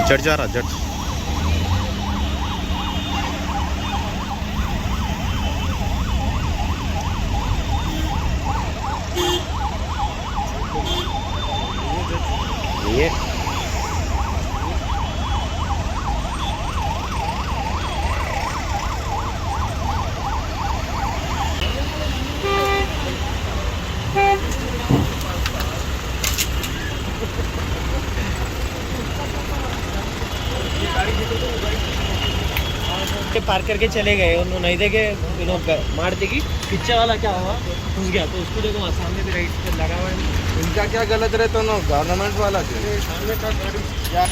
जट जा रहा जट ये पार्क करके चले गए उन्होंने, नहीं देखे मार देगी। पीछे वाला क्या हुआ, घुस गया। तो उसको देखो सामने भी राइट पे लगा हुआ है। इनका क्या गलत रहता ना, गवर्नमेंट वाला सामने का गाड़ी क्या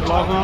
ब्लॉग में